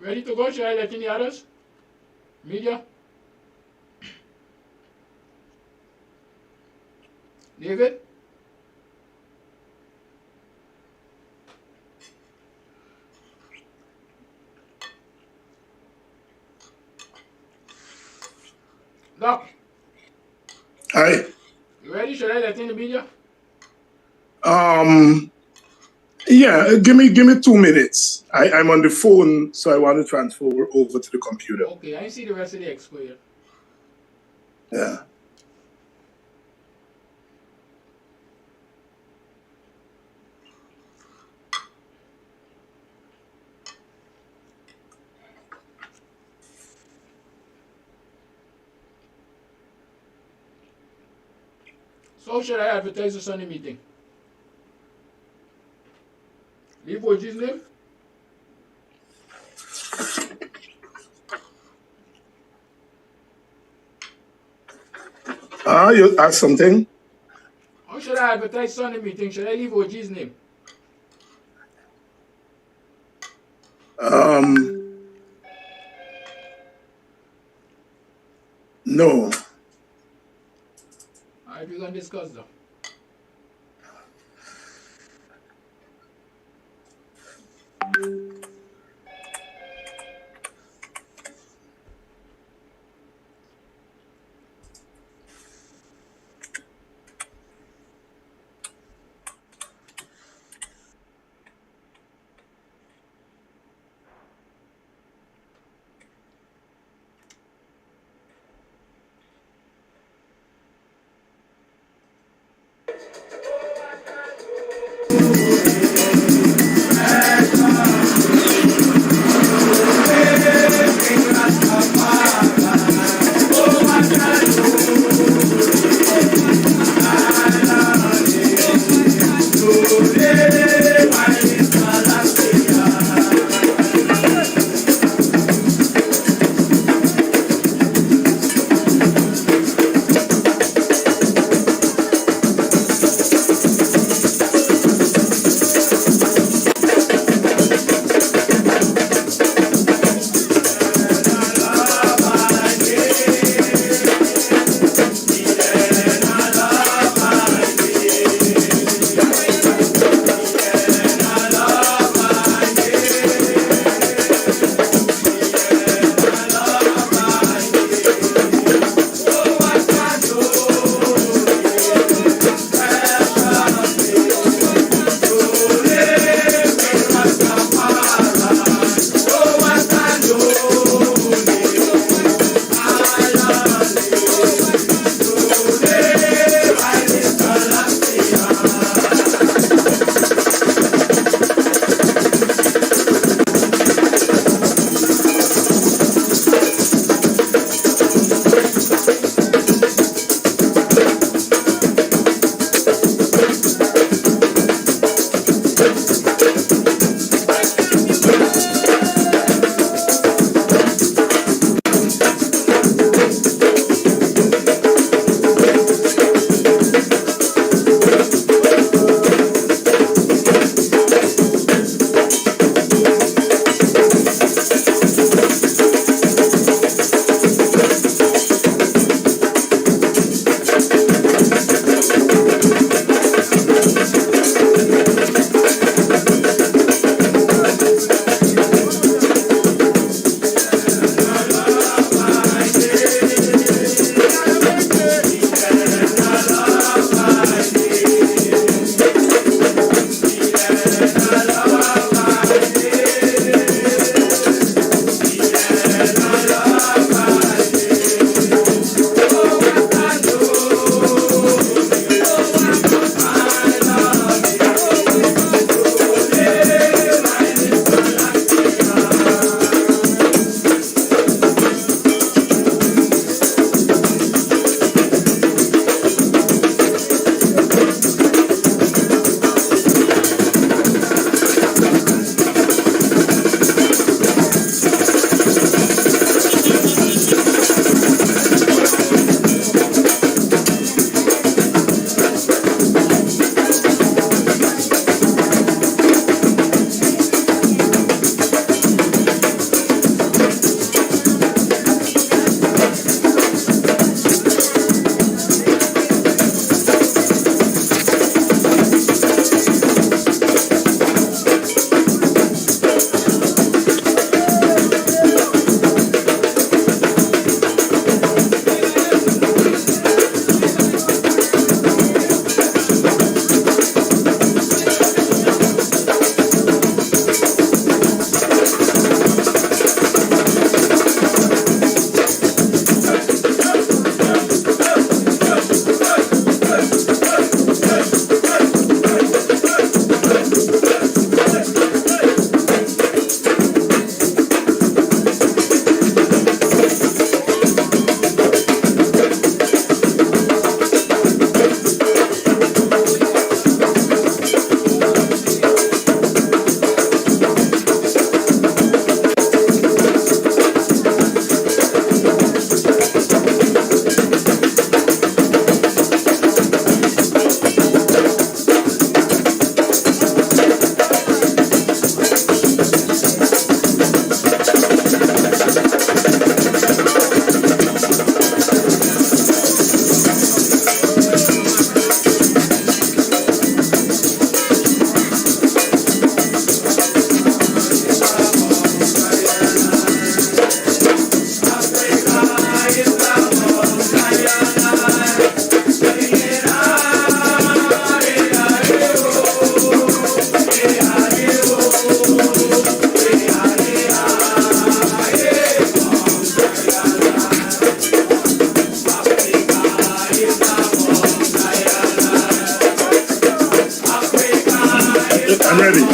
Ready to go? Should I let in the others? Media? David? Doc? Hi. You ready? Should I let in the media? Yeah, give me 2 minutes. I'm on the phone, so I want to transfer over to the computer. Okay, I see the rest of the expo here. Yeah. So how should I advertise the Sunday meeting? Leave OG's name? You asked something? How should I advertise Sunday meeting? Should I leave OG's name? No. Alright, we're gonna discuss that. I'm ready.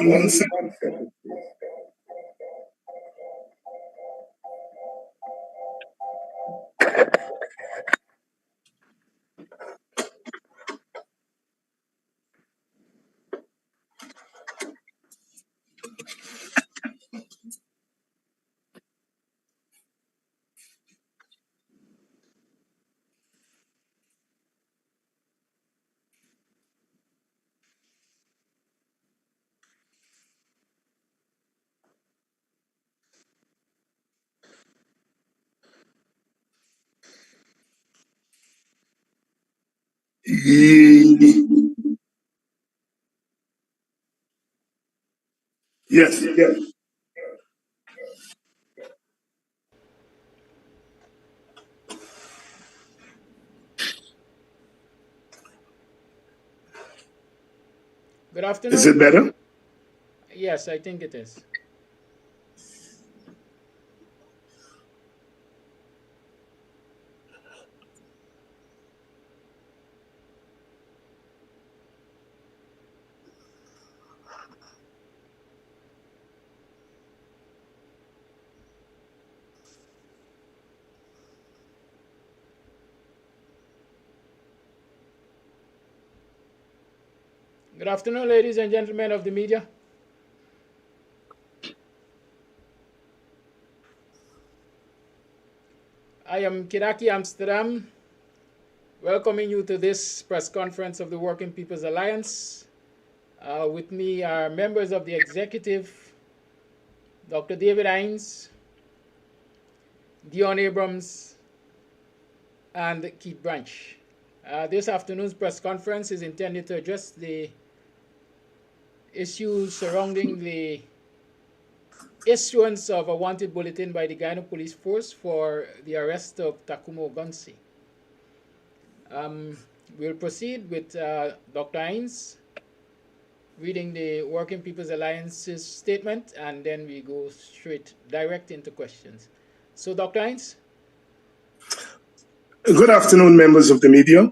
One second. Yes, yes. Good afternoon. Is it better? Yes, I think it is. Good afternoon, ladies and gentlemen of the media. I am Kiraki Amsterdam, welcoming you to this press conference of the Working People's Alliance. With me are members of the executive, Dr. David Hines, Dion Abrams, and Keith Branch. This afternoon's press conference is intended to address the issues surrounding the issuance of a wanted bulletin by the Guyana Police Force for the arrest of Tacuma Ogunseye. We'll proceed with Dr. Hines reading the Working People's Alliance's statement, and then we go direct into questions. So, Dr. Hines? Good afternoon, members of the media.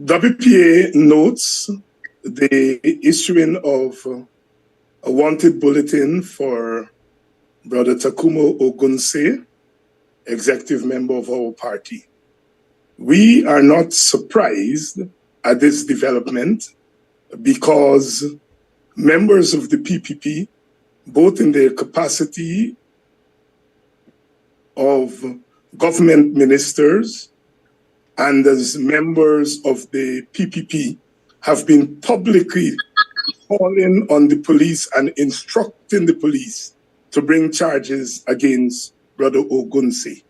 WPA notes the issuing of a wanted bulletin for Brother Tacuma Ogunseye, executive member of our party. We are not surprised at this development because members of the PPP, both in their capacity of government ministers and as members of the PPP, have been publicly calling on the police and instructing the police to bring charges against Brother Ogunseye.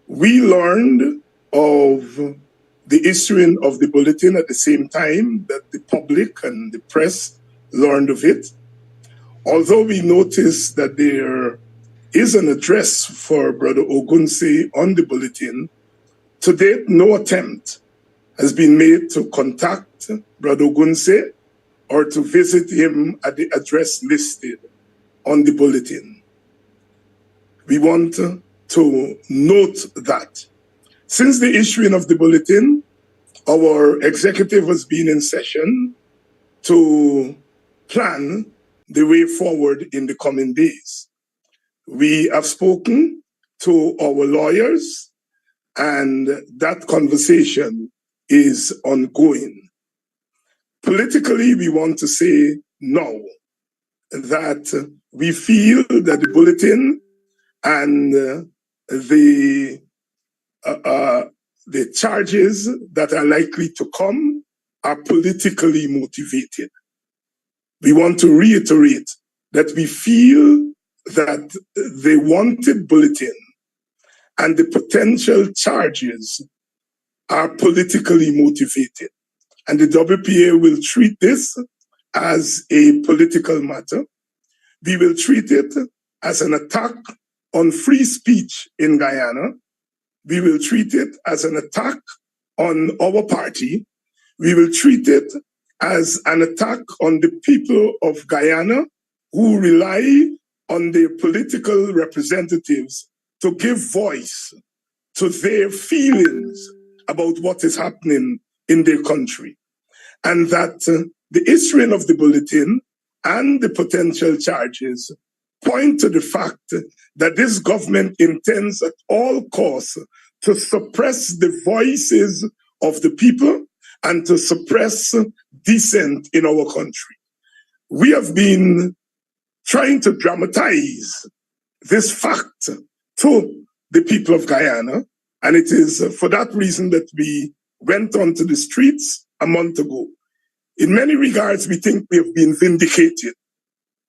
We learned of the issuing of the bulletin at the same time that the public and the press learned of it. Although we noticed that there is an address for Brother Ogunseye on the bulletin, to date, no attempt has been made to contact Brother Ogunseye or to visit him at the address listed on the bulletin. We want to note that since the issuing of the bulletin, our executive has been in session to plan the way forward in the coming days. We have spoken to our lawyers, and that conversation is ongoing. Politically, we want to say now that we feel that the bulletin and the charges that are likely to come are politically motivated. We want to reiterate that we feel that the wanted bulletin and the potential charges are politically motivated. And the WPA will treat this as a political matter. We will treat it as an attack on free speech in Guyana. We will treat it as an attack on our party. We will treat it as an attack on the people of Guyana who rely on their political representatives to give voice to their feelings about what is happening in their country. And that the issuing of the bulletin and the potential charges point to the fact that this government intends at all costs to suppress the voices of the people and to suppress dissent in our country. We have been trying to dramatize this fact to the people of Guyana, and it is for that reason that we went onto the streets a month ago. In many regards, we think we have been vindicated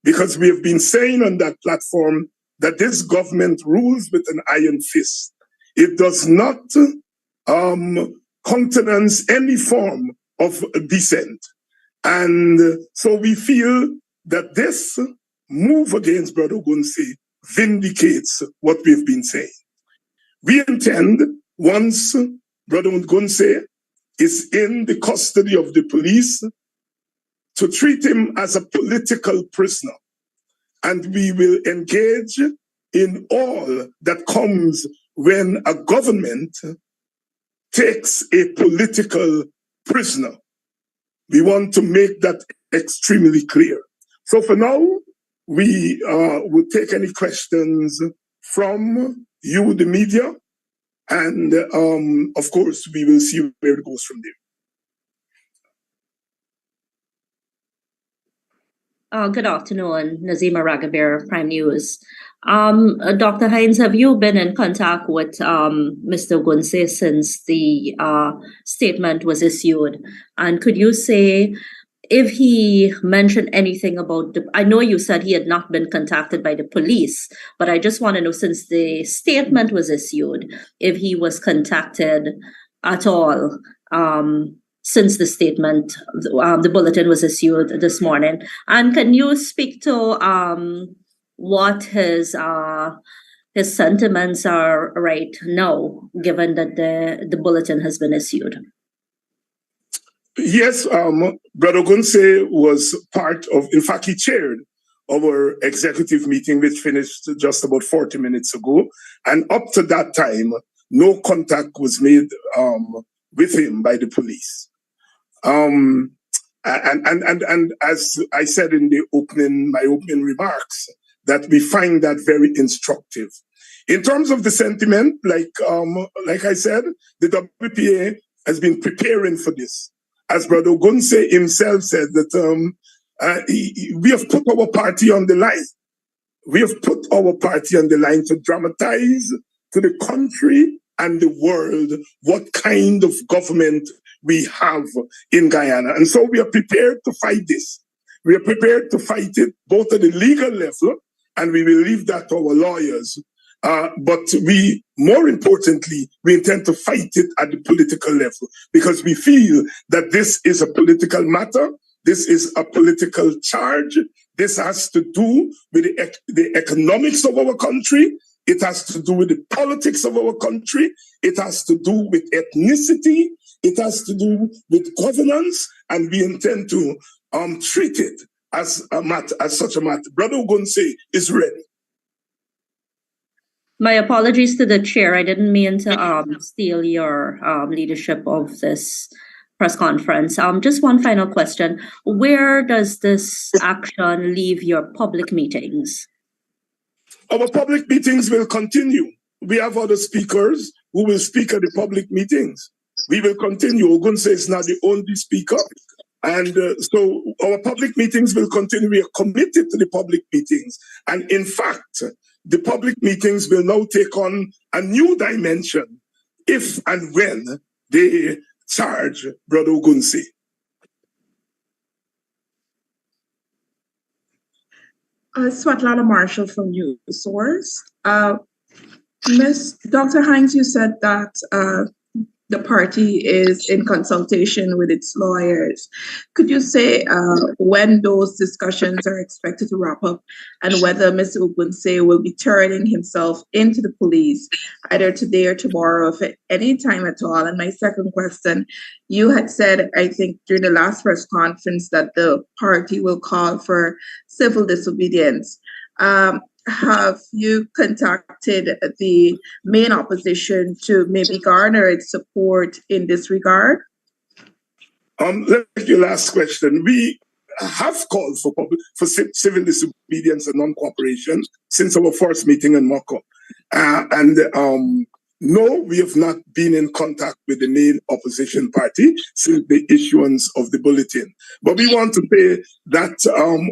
because we have been saying on that platform that this government rules with an iron fist. It does not countenance any form of dissent. And so we feel that this move against Brother Ogunseye vindicates what we've been saying. We intend, once Brother Ogunseye is in the custody of the police, to treat him as a political prisoner. And we will engage in all that comes when a government takes a political prisoner. We want to make that extremely clear. So for now, we will take any questions from you, the media, and of course, we will see where it goes from there. Good afternoon, Nazima Ragabir, Prime News. Dr. Hines, have you been in contact with Mr. Ogunseye since the statement was issued? And could you say if he mentioned anything about I know you said he had not been contacted by the police, but I just want to know, since the statement was issued, if he was contacted at all since the statement, the bulletin was issued this morning. And can you speak to what his sentiments are right now, given that the bulletin has been issued? Yes, Brother Ogunseye was part of, in fact, he chaired our executive meeting, which finished just about 40 minutes ago. And up to that time, no contact was made with him by the police. And as I said in my opening remarks, that we find that very instructive. In terms of the sentiment, like I said, the WPA has been preparing for this. As Brother Ogunseye himself said, that we have put our party on the line. We have put our party on the line to dramatize to the country and the world what kind of government we have in Guyana. And so we are prepared to fight this. We are prepared to fight it both at the legal level, and we will leave that to our lawyers. But more importantly, we intend to fight it at the political level, because we feel that this is a political matter. This is a political charge. This has to do with the economics of our country. It has to do with the politics of our country. It has to do with ethnicity. It has to do with governance. And we intend to treat it as such a matter. Brother Ogunseye is ready. My apologies to the chair. I didn't mean to steal your leadership of this press conference. Just one final question. Where does this action leave your public meetings? Our public meetings will continue. We have other speakers who will speak at the public meetings. We will continue. Ogunseye is not the only speaker. And so our public meetings will continue. We are committed to the public meetings. And in fact, the public meetings will now take on a new dimension if and when they charge Brother Ogunseye. Swatlana Marshall from News Source. Ms. Dr. Hines, you said that the party is in consultation with its lawyers. Could you say when those discussions are expected to wrap up, and whether Mr. Ogunseye will be turning himself into the police either today or tomorrow, if at any time at all? And my second question, you had said, I think during the last press conference, that the party will call for civil disobedience. Have you contacted the main opposition to maybe garner its support in this regard? Let's take your last question. We have called for civil disobedience and non-cooperation since our first meeting in Moko. No, we have not been in contact with the main opposition party since the issuance of the bulletin. But we want to say that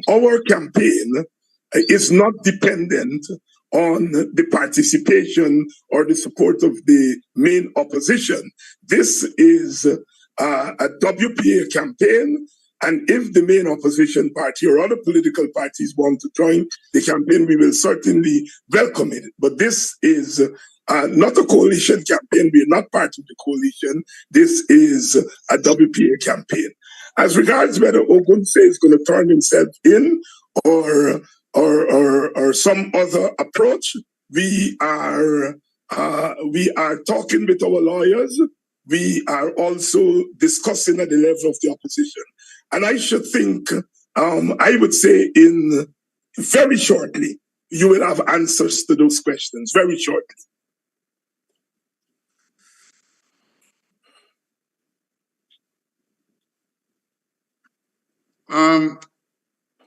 our campaign is not dependent on the participation or the support of the main opposition. This is a WPA campaign, and if the main opposition party or other political parties want to join the campaign, we will certainly welcome it. But this is not a coalition campaign. We are not part of the coalition. This is a WPA campaign. As regards whether Ogunseye is going to turn himself in or some other approach, we are talking with our lawyers. We are also discussing at the level of the opposition. And I should think, I would say in very shortly, you will have answers to those questions, very shortly.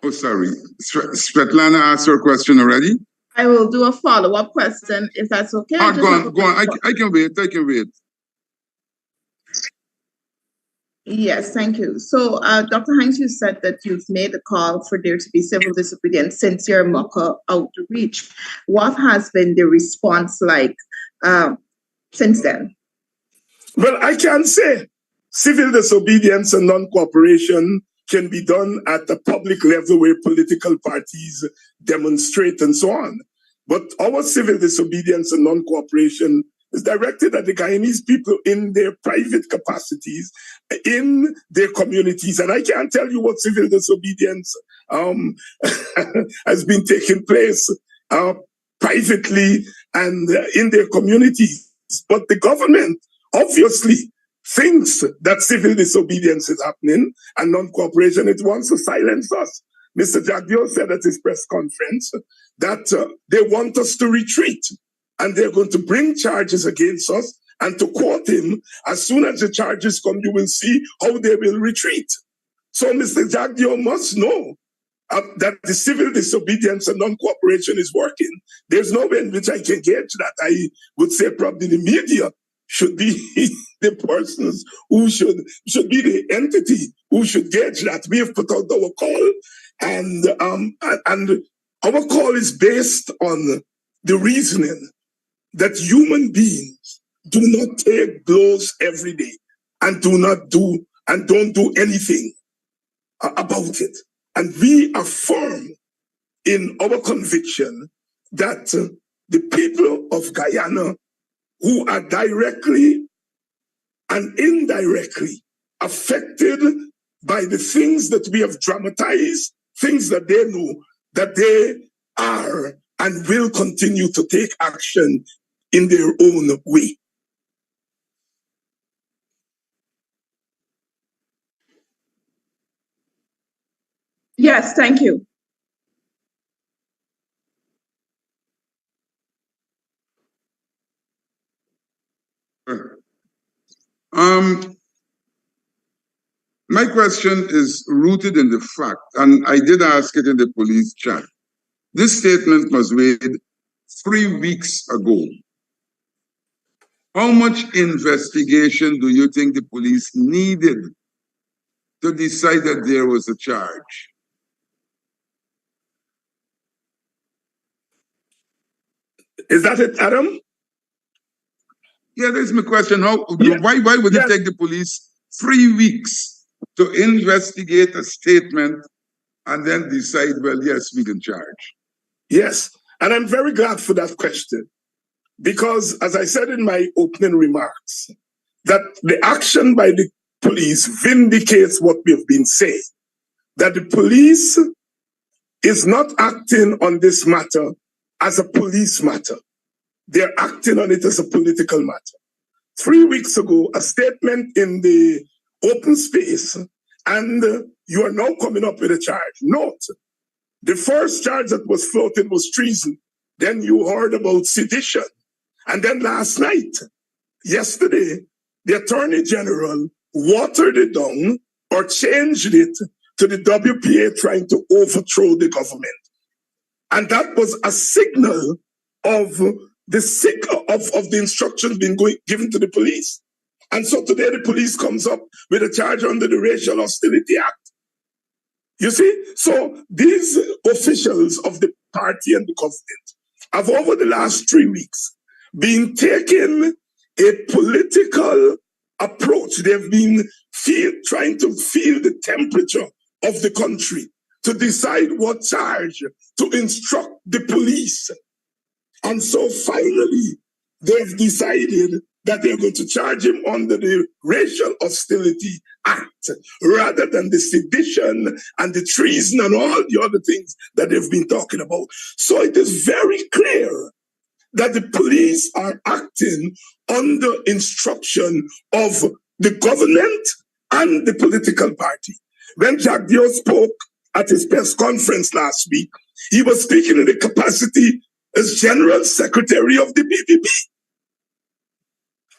Oh, sorry. Svetlana asked her question already. I will do a follow-up question, if that's okay. Go on. I can wait. Yes, thank you. So, Dr. Hines, you said that you've made a call for there to be civil disobedience since your Moko outreach. What has been the response like since then? Well, I can say civil disobedience and non-cooperation can be done at the public level where political parties demonstrate and so on. But our civil disobedience and non-cooperation is directed at the Guyanese people in their private capacities, in their communities. And I can't tell you what civil disobedience has been taking place privately and in their communities. But the government obviously thinks that civil disobedience is happening and non-cooperation. It wants to silence us. Mr. Jagdio said at his press conference that they want us to retreat and they're going to bring charges against us And to quote him, as soon as the charges come, you will see how they will retreat. So Mr. Jagdeo must know that the civil disobedience and non-cooperation is working. There's no way in which I can gauge that. I would say probably the media should be the persons who should be the entity who should gauge that. We have put out our call, and our call is based on the reasoning that human beings do not take blows every day and don't do anything about it. And we are firm in our conviction that the people of Guyana who are directly and indirectly affected by the things that we have dramatized, things that they know that they are and will continue to take action in their own way. Yes, thank you. My question is rooted in the fact, and I did ask it in the police chat. This statement was made 3 weeks ago. How much investigation do you think the police needed to decide that there was a charge? Is that it, Adam? Yeah, that's my question. Why would it take the police 3 weeks to investigate a statement and then decide, well, yes, we can charge? Yes, and I'm very glad for that question, because as I said in my opening remarks, that the action by the police vindicates what we have been saying, that the police is not acting on this matter as a police matter. They're acting on it as a political matter. 3 weeks ago, a statement in the open space, and you are now coming up with a charge. Note, the first charge that was floated was treason. Then you heard about sedition. And then last night, yesterday, the Attorney General watered it down or changed it to the WPA trying to overthrow the government. And that was a signal of the instructions being given to the police. And so today the police comes up with a charge under the Racial Hostility Act. You see? So these officials of the party and the government have over the last 3 weeks been taking a political approach. They've been trying to feel the temperature of the country to decide what charge to instruct the police. And so finally, they've decided that they're going to charge him under the Racial Hostility Act rather than the sedition and the treason and all the other things that they've been talking about. So it is very clear that the police are acting under instruction of the government and the political party. When Jagdeo spoke at his press conference last week, he was speaking in the capacity as General Secretary of the BBB.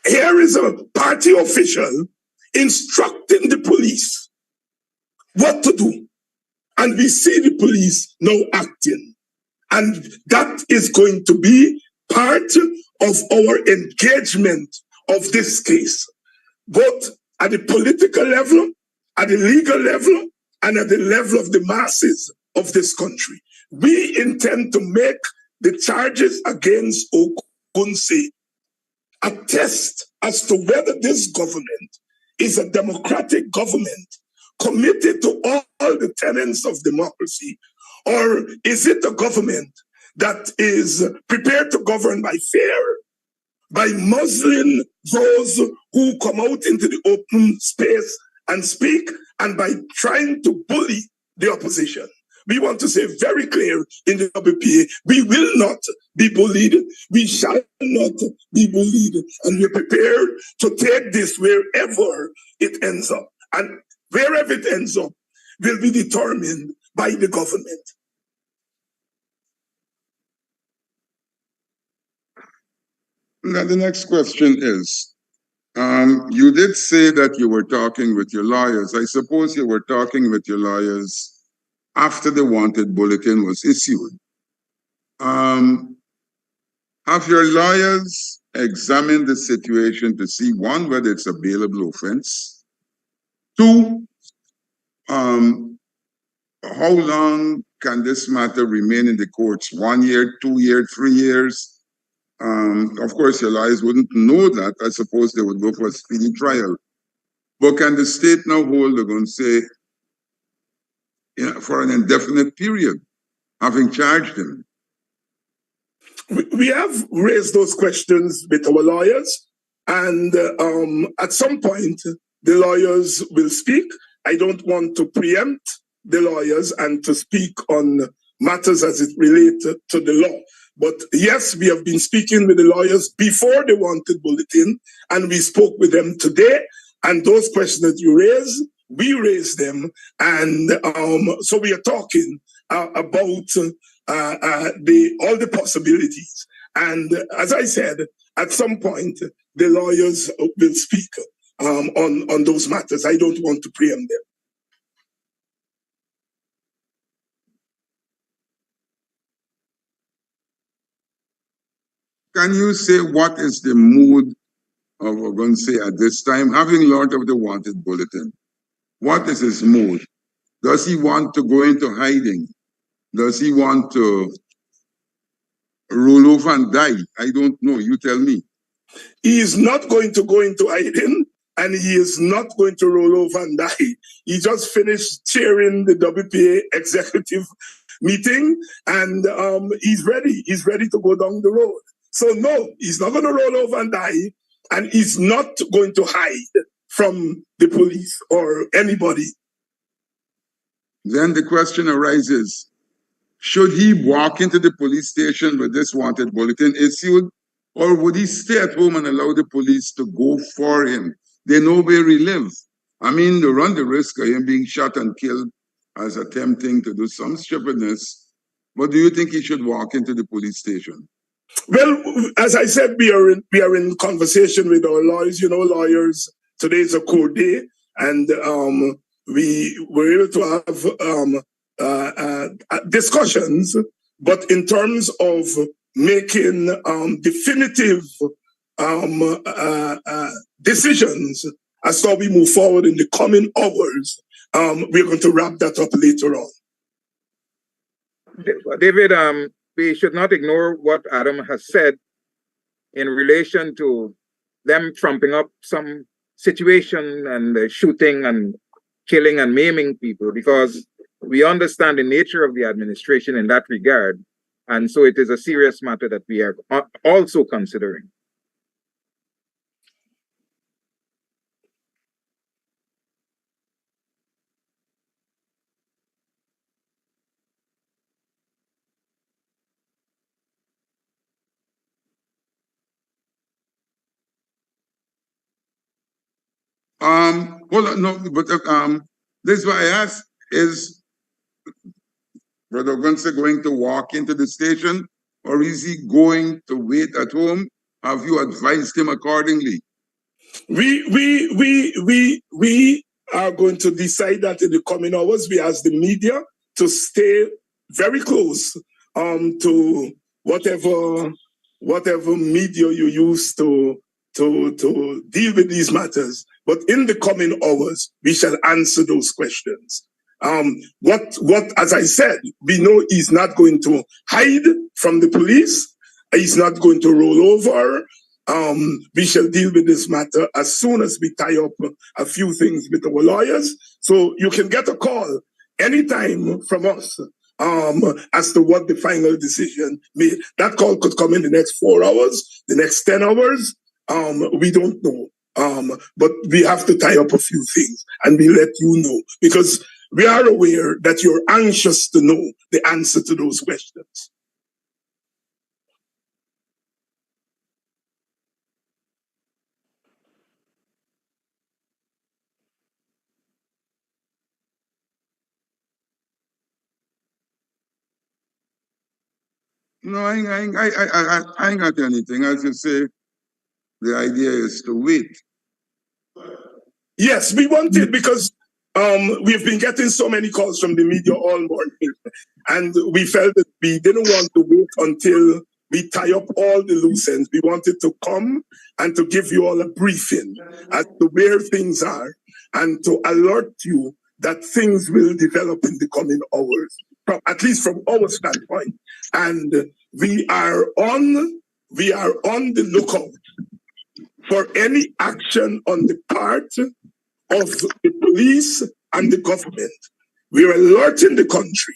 Here is a party official instructing the police what to do. And we see the police now acting. And that is going to be part of our engagement of this case, both at the political level, at the legal level, and at the level of the masses of this country. We intend to make the charges against Ogunseye a test as to whether this government is a democratic government committed to all the tenets of democracy, or is it a government that is prepared to govern by fear, by muzzling those who come out into the open space and speak, and by trying to bully the opposition. We want to say very clear in the WPA, we will not be bullied, we shall not be bullied, and we're prepared to take this wherever it ends up. And wherever it ends up will be determined by the government. Now the next question is, You did say that you were talking with your lawyers. I suppose you were talking with your lawyers after the wanted bulletin was issued. Have your lawyers examined the situation to see, one, whether it's a bailable offense? Two, how long can this matter remain in the courts? 1 year, 2 years, 3 years? Of course, your lawyers wouldn't know that. I suppose they would go for a speedy trial. But can the state now hold Ogunseye for an indefinite period, having charged him? We have raised those questions with our lawyers, and at some point, the lawyers will speak. I don't want to preempt the lawyers and to speak on matters as it relates to the law. But yes, we have been speaking with the lawyers before the wanted bulletin, and we spoke with them today. And those questions that you raised, we raised them. And so we are talking about all the possibilities. And as I said, at some point, the lawyers will speak on those matters. I don't want to preempt them. Can you say what is the mood of Ogunseye at this time, having learned of the wanted bulletin? What is his mood? Does he want to go into hiding? Does he want to roll over and die? I don't know. You tell me. He is not going to go into hiding, and he is not going to roll over and die. He just finished chairing the WPA executive meeting, and he's ready. He's ready to go down the road. So no, he's not going to roll over and die, and he's not going to hide from the police or anybody. Then the question arises, should he walk into the police station with this wanted bulletin issued, or would he stay at home and allow the police to go for him? They know where he lives. I mean, they run the risk of him being shot and killed as attempting to do some stupidness. But do you think he should walk into the police station? Well, as I said, we are in conversation with our lawyers. You know, lawyers, today is a court day, and we were able to have discussions. But in terms of making definitive decisions as to how we move forward in the coming hours, we're going to wrap that up later on. David, we should not ignore what Adam has said in relation to them trumping up some situation and shooting and killing and maiming people, because we understand the nature of the administration in that regard. And so it is a serious matter that we are also considering. Hold on, no, but this is what I asked, is Brother Ogunseye going to walk into the station, or is he going to wait at home? Have you advised him accordingly? We are going to decide that in the coming hours. We ask the media to stay very close to whatever media you use to deal with these matters. But in the coming hours, we shall answer those questions. As I said, we know he's not going to hide from the police. He's not going to roll over. We shall deal with this matter as soon as we tie up a few things with our lawyers. So you can get a call anytime from us as to what the final decision made. That call could come in the next 4 hours, the next 10 hours. We don't know. But we have to tie up a few things, and we let you know, because we are aware that you're anxious to know the answer to those questions. No, I ain't got anything. As you say, the idea is to wait. Yes, we wanted, because we've been getting so many calls from the media all morning, and we felt that we didn't want to wait until we tie up all the loose ends. We wanted to come and to give you all a briefing as to where things are and to alert you that things will develop in the coming hours, at least from our standpoint. And we are on the lookout for any action on the part of the police and the government. We are alerting the country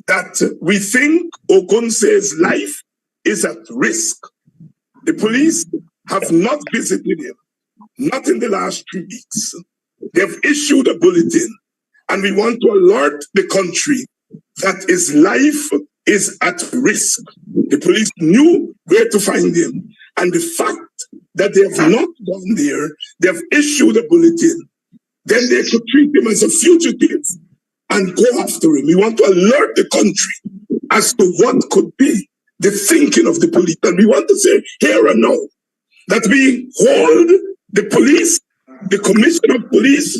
that we think Ogunseye's life is at risk. The police have not visited him, not in the last 3 weeks. They've issued a bulletin, and we want to alert the country that his life is at risk. The police knew where to find him, and the fact that they have not gone there, they've issued a bulletin, then they could treat him as a fugitive and go after him. We want to alert the country as to what could be the thinking of the police. And we want to say here and now that we hold the police, the commissioner of police,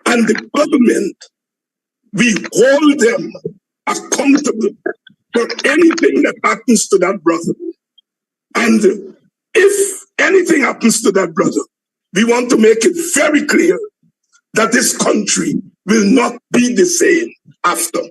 and the government, we hold them accountable for anything that happens to that brother. And if anything happens to that brother, we want to make it very clear that this country will not be the same after.